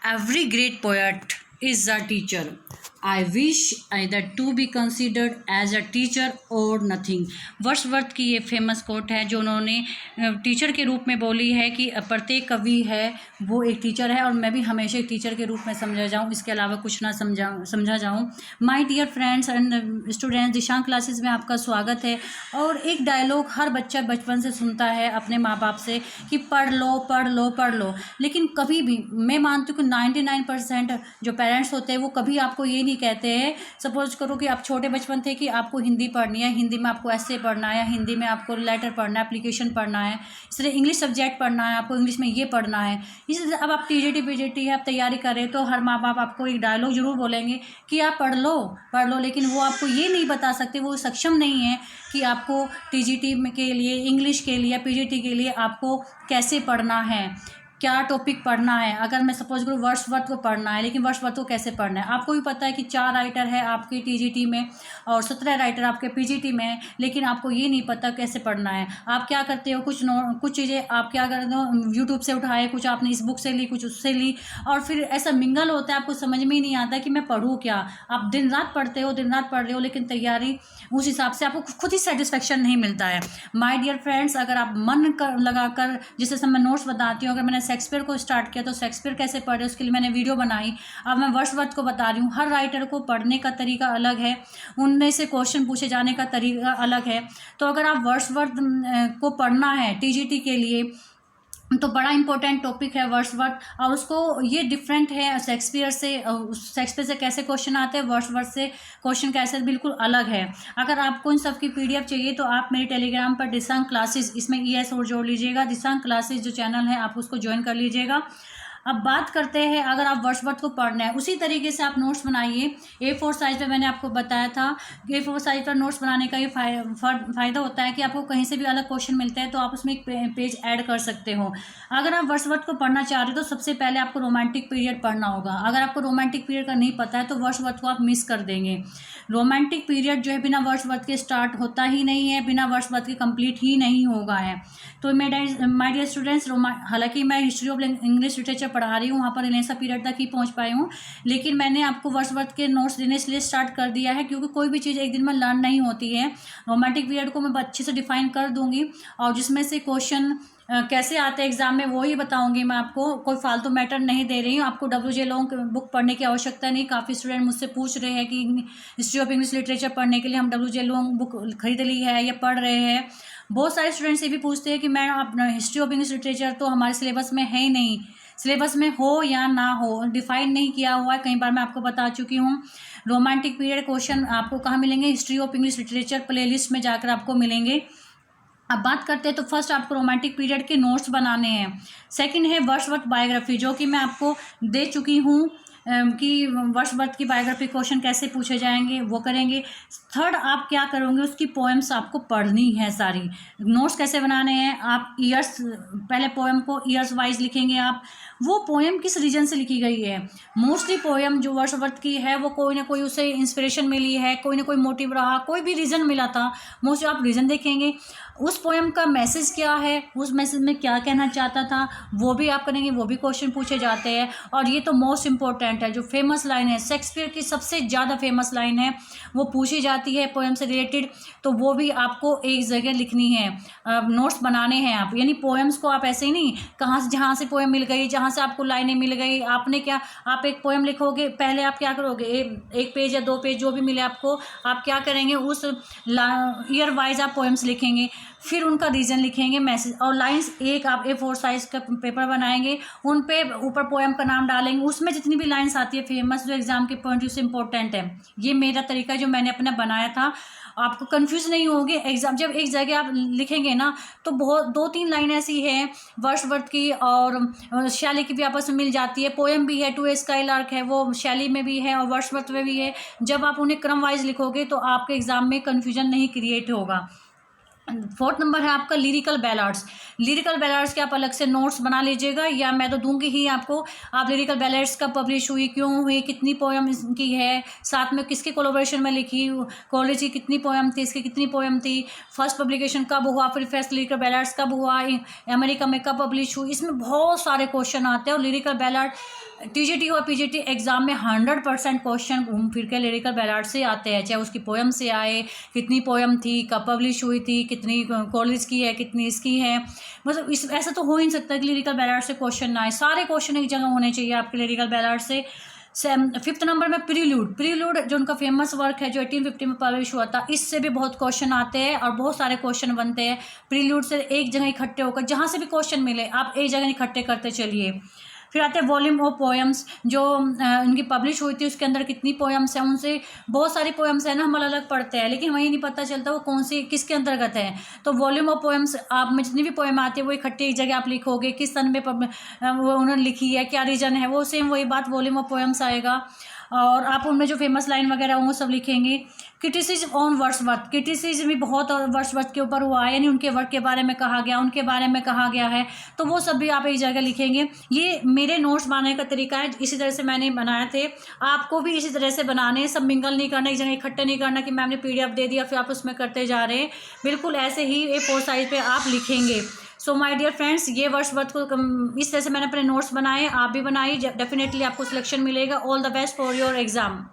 Every great poet is a teacher. I wish either to be considered as a teacher or nothing. Wordsworth की ये famous quote है जो उन्होंने teacher के रूप में बोली है कि प्रत्येक कवि है वो एक टीचर है और मैं भी हमेशा एक टीचर के रूप में समझा जाऊँ, इसके अलावा कुछ ना समझा जाऊँ। My dear friends and students, Dishank classes में आपका स्वागत है। और एक डायलॉग हर बच्चा बचपन से सुनता है अपने माँ बाप से कि पढ़ लो पढ़ लो पढ़ लो, लेकिन कभी भी मैं मानती हूँ कि 99% जो पेरेंट्स होते हैं वो कभी आपको ये नहीं कहते हैं। सपोज करो कि आप छोटे बचपन थे कि आपको हिंदी पढ़नी है, हिंदी में आपको ऐसे पढ़ना है, हिंदी में आपको लेटर पढ़ना है, एप्लीकेशन पढ़ना है, इसलिए इंग्लिश सब्जेक्ट पढ़ना है, आपको इंग्लिश में ये पढ़ना है। इसलिए अब आप टीजीटी पीजीटी है, आप तैयारी करें तो हर माँ बाप आपको एक डायलॉग जरूर बोलेंगे कि आप पढ़ लो, लेकिन वो आपको ये नहीं बता सकते, वो सक्षम नहीं है कि आपको टीजीटी के लिए, इंग्लिश के लिए, पीजीटी के लिए आपको कैसे पढ़ना है, क्या टॉपिक पढ़ना है। अगर मैं सपोज करूँ वर्ड्सवर्थ को पढ़ना है, लेकिन वर्ड्सवर्थ को कैसे पढ़ना है, आपको भी पता है कि 4 राइटर है आपके टीजीटी में और 17 राइटर आपके पीजीटी में है, लेकिन आपको ये नहीं पता कैसे पढ़ना है। आप क्या करते हो, कुछ चीज़ें आप क्या करते हो, यूट्यूब से उठाए, कुछ आपने इस बुक से ली, कुछ उससे ली, और फिर ऐसा मिंगल होता है, आपको समझ में ही नहीं आता कि मैं पढ़ूँ क्या। आप दिन रात पढ़ते हो, दिन रात पढ़ रहे हो, लेकिन तैयारी उस हिसाब से आपको खुद ही सेटिस्फेक्शन नहीं मिलता है। माय डियर फ्रेंड्स, अगर आप मन लगा कर, जिससे मैं नोट्स बताती हूँ, अगर मैंने शेक्सपियर को स्टार्ट किया तो शेक्सपियर कैसे पढ़े उसके लिए मैंने वीडियो बनाई। अब मैं वर्ड्सवर्थ को बता रही हूँ। हर राइटर को पढ़ने का तरीका अलग है, उनमें से क्वेश्चन पूछे जाने का तरीका अलग है। तो अगर आप वर्ड्सवर्थ को पढ़ना है टीजीटी के लिए तो बड़ा इंपॉर्टेंट टॉपिक है वर्ड्सवर्थ, और उसको ये डिफरेंट है शेक्सपियर से। शेक्सपियर से कैसे क्वेश्चन आते हैं, वर्ड्सवर्थ से क्वेश्चन कैसे, बिल्कुल अलग है। अगर आपको इन सब की पीडीएफ चाहिए तो आप मेरे टेलीग्राम पर दिशांक क्लासेस, इसमें ES और जोड़ लीजिएगा, दिशांक क्लासेस जो चैनल है आप उसको ज्वाइन कर लीजिएगा। अब बात करते हैं, अगर आप वर्ड्सवर्थ को पढ़ना है उसी तरीके से आप नोट्स बनाइए। A4 साइज पे मैंने आपको बताया था, A4 साइज पर नोट्स बनाने का ये फ़ायदा होता है कि आपको कहीं से भी अलग क्वेश्चन मिलता है तो आप उसमें एक पेज ऐड कर सकते हो। अगर आप वर्ड्सवर्थ को पढ़ना चाह रहे हो तो सबसे पहले आपको रोमांटिक पीरियड पढ़ना होगा। अगर आपको रोमांटिक पीरियड का नहीं पता है तो वर्ड्सवर्थ को आप मिस कर देंगे। रोमांटिक पीरियड जो है बिना वर्ड्सवर्थ के स्टार्ट होता ही नहीं है, बिना वर्ड्सवर्थ के कंप्लीट ही नहीं होगा है। तो माय डियर स्टूडेंट्स, हालांकि मैं हिस्ट्री ऑफ इंग्लिश लिटरेचर पढ़ा रही हूँ, वहाँ पर रेनेसां पीरियड तक ही पहुँच पाई हूँ, लेकिन मैंने आपको वर्ड्सवर्थ के नोट्स देने इसलिए स्टार्ट कर दिया है क्योंकि कोई भी चीज़ एक दिन में लर्न नहीं होती है। रोमांटिक पीरियड को मैं अच्छे से डिफाइन कर दूंगी और जिसमें से क्वेश्चन कैसे आते हैं एग्जाम में वो ही बताऊंगी मैं आपको, कोई फालतू मैटर नहीं दे रही हूँ। आपको WJ लॉन्ग बुक पढ़ने की आवश्यकता नहीं। काफ़ी स्टूडेंट मुझसे पूछ रहे हैं कि हिस्ट्री ऑफ इंग्लिश लिटरेचर पढ़ने के लिए हम WJ लॉन्ग बुक खरीद ली है या पढ़ रहे हैं। बहुत सारे स्टूडेंट्स ये भी पूछते हैं कि मैम आप हिस्ट्री ऑफ इंग्लिश लिटरेचर तो हमारे सिलेबस में है ही नहीं, सिलेबस में हो या ना हो डिफाइन नहीं किया हुआ है, कई बार मैं आपको बता चुकी हूँ। रोमांटिक पीरियड क्वेश्चन आपको कहाँ मिलेंगे, history of English literature playlist में जाकर आपको मिलेंगे। अब बात करते हैं तो फर्स्ट आपको रोमांटिक पीरियड के नोट्स बनाने हैं। सेकंड है वर्ड्सवर्थ बायोग्राफी, जो कि मैं आपको दे चुकी हूँ कि वर्ड्सवर्थ की बायोग्राफी क्वेश्चन कैसे पूछे जाएंगे वो करेंगे। थर्ड आप क्या करोगे, उसकी पोएम्स आपको पढ़नी है सारी। नोट्स कैसे बनाने हैं, आप ईयर्स, पहले पोएम को ईयर्स वाइज लिखेंगे आप, वो पोएम किस रीजन से लिखी गई है। मोस्टली पोएम जो वर्ड्सवर्थ की है वो कोई ना कोई उसे इंस्पिरेशन मिली है, कोई ना कोई मोटिव रहा, कोई भी रीज़न मिला था। मोस्टली आप रीज़न देखेंगे, उस पोएम का मैसेज क्या है, उस मैसेज में क्या कहना चाहता था, वो भी आप करेंगे, वो भी क्वेश्चन पूछे जाते हैं। और ये तो मोस्ट इंपॉर्टेंट है, जो फेमस लाइन है, शेक्सपियर की सबसे ज़्यादा फेमस लाइन है, वो पूछी जाती है पोएम से रिलेटेड, तो वो भी आपको एक जगह लिखनी है, नोट्स बनाने हैं आप। यानी पोएम्स को आप ऐसे ही नहीं, कहाँ से जहाँ से पोएम मिल गई, जहाँ से आपको लाइनें मिल गई, आपने क्या, आप एक पोएम लिखोगे, पहले आप क्या करोगे, एक पेज या 2 पेज जो भी मिले आपको, आप क्या करेंगे, उस ईयर वाइज आप पोएम्स लिखेंगे, फिर उनका रीजन लिखेंगे, मैसेज और लाइंस। एक आप A4 साइज का पेपर बनाएंगे, उन पे ऊपर पोएम का नाम डालेंगे, उसमें जितनी भी लाइंस आती है फेमस जो एग्जाम के पॉइंट से इंपॉर्टेंट है। ये मेरा तरीका जो मैंने अपना बनाया था, आपको कंफ्यूज नहीं होगे। एग्जाम जब एक जगह आप लिखेंगे ना तो बहुत 2-3 लाइन ऐसी है वर्ड्सवर्थ की और शैली की भी आपस में मिल जाती है। पोएम भी है, टू ए स्काई लार्क है, वो शैली में भी है और वर्ड्सवर्थ में भी है। जब आप उन्हें क्रम वाइज लिखोगे तो आपके एग्जाम में कन्फ्यूजन नहीं क्रिएट होगा। 4th नंबर है आपका लिरिकल बैलाड्स। लिरिकल बैलाड्स के आप अलग से नोट्स बना लीजिएगा, या मैं तो दूंगी ही आपको। आप लिरिकल बैलाड्स कब पब्लिश हुई, क्यों हुई, कितनी पोएम इसकी है, साथ में किसके कोलैबोरेशन में लिखी, कॉलेज की कितनी पोएम थी, इसकी कितनी पोएम थी, फर्स्ट पब्लिकेशन कब हुआ, फिर फर्स्ट लिरिकल बैलाड्स कब हुआ, अमेरिका में कब पब्लिश हुई। इसमें बहुत सारे क्वेश्चन आते हैं और लिरिकल बैलाड टीजीटी और पीजीटी एग्जाम में 100% क्वेश्चन घूम फिर के लिरिकल बैलाड से आते हैं, चाहे उसकी पोएम से आए, कितनी पोएम थी, कब पब्लिश हुई थी, कितनी कॉलेज की है, कितनी इसकी है। मतलब इस ऐसा तो हो ही नहीं सकता कि लिरिकल बैलाड से क्वेश्चन ना आए। सारे क्वेश्चन एक जगह होने चाहिए आपके लिरिकल बैलाड से। 5th नंबर में प्रील्यूड जो उनका फेमस वर्क है जो 1850 में पब्लिश हुआ था, इससे भी बहुत क्वेश्चन आते हैं और बहुत सारे क्वेश्चन बनते हैं प्रील्यूड से। एक जगह इकट्ठे होकर जहाँ से भी क्वेश्चन मिले आप एक जगह इकट्ठे करते चलिए। फिर आते हैं वॉल्यूम ऑफ पोएम्स, जो उनकी पब्लिश हुई थी उसके अंदर कितनी पोएम्स हैं, उनसे बहुत सारी पोएम्स हैं ना, हम अलग अलग पढ़ते हैं लेकिन हमें नहीं पता चलता वो कौन सी किसके अंतर्गत है। तो वॉल्यूम ऑफ पोएम्स आप में जितनी भी पोएम आती है वो इकट्ठी एक जगह आप लिखोगे, किस सन में वो उन्होंने लिखी है, क्या रीजन है, वो सेम वही बात वॉल्यूम ऑफ पोएम्स आएगा। और आप उनमें जो फेमस लाइन वगैरह होंगे सब लिखेंगे। क्रिटिसिज्म ऑन वर्ड्सवर्थ, क्रिटिसिज्म भी बहुत वर्ड्सवर्थ के ऊपर हुआ है, यानी उनके वर्क के बारे में कहा गया, उनके बारे में कहा गया है, तो वो सब भी आप एक जगह लिखेंगे। ये मेरे नोट्स बनाने का तरीका है, इसी तरह से मैंने बनाए थे, आपको भी इसी तरह से बनाने, सब मिंगल नहीं करना, एक जगह इकट्ठे नहीं करना कि मैम ने PDF दे दिया फिर आप उसमें करते जा रहे हैं। बिल्कुल ऐसे ही A4 साइज पे आप लिखेंगे। सो माय डियर फ्रेंड्स, ये वर्ड्सवर्थ को इस तरह से मैंने अपने नोट्स बनाए, आप भी बनाइए, डेफिनेटली आपको सिलेक्शन मिलेगा। All the best for your exam.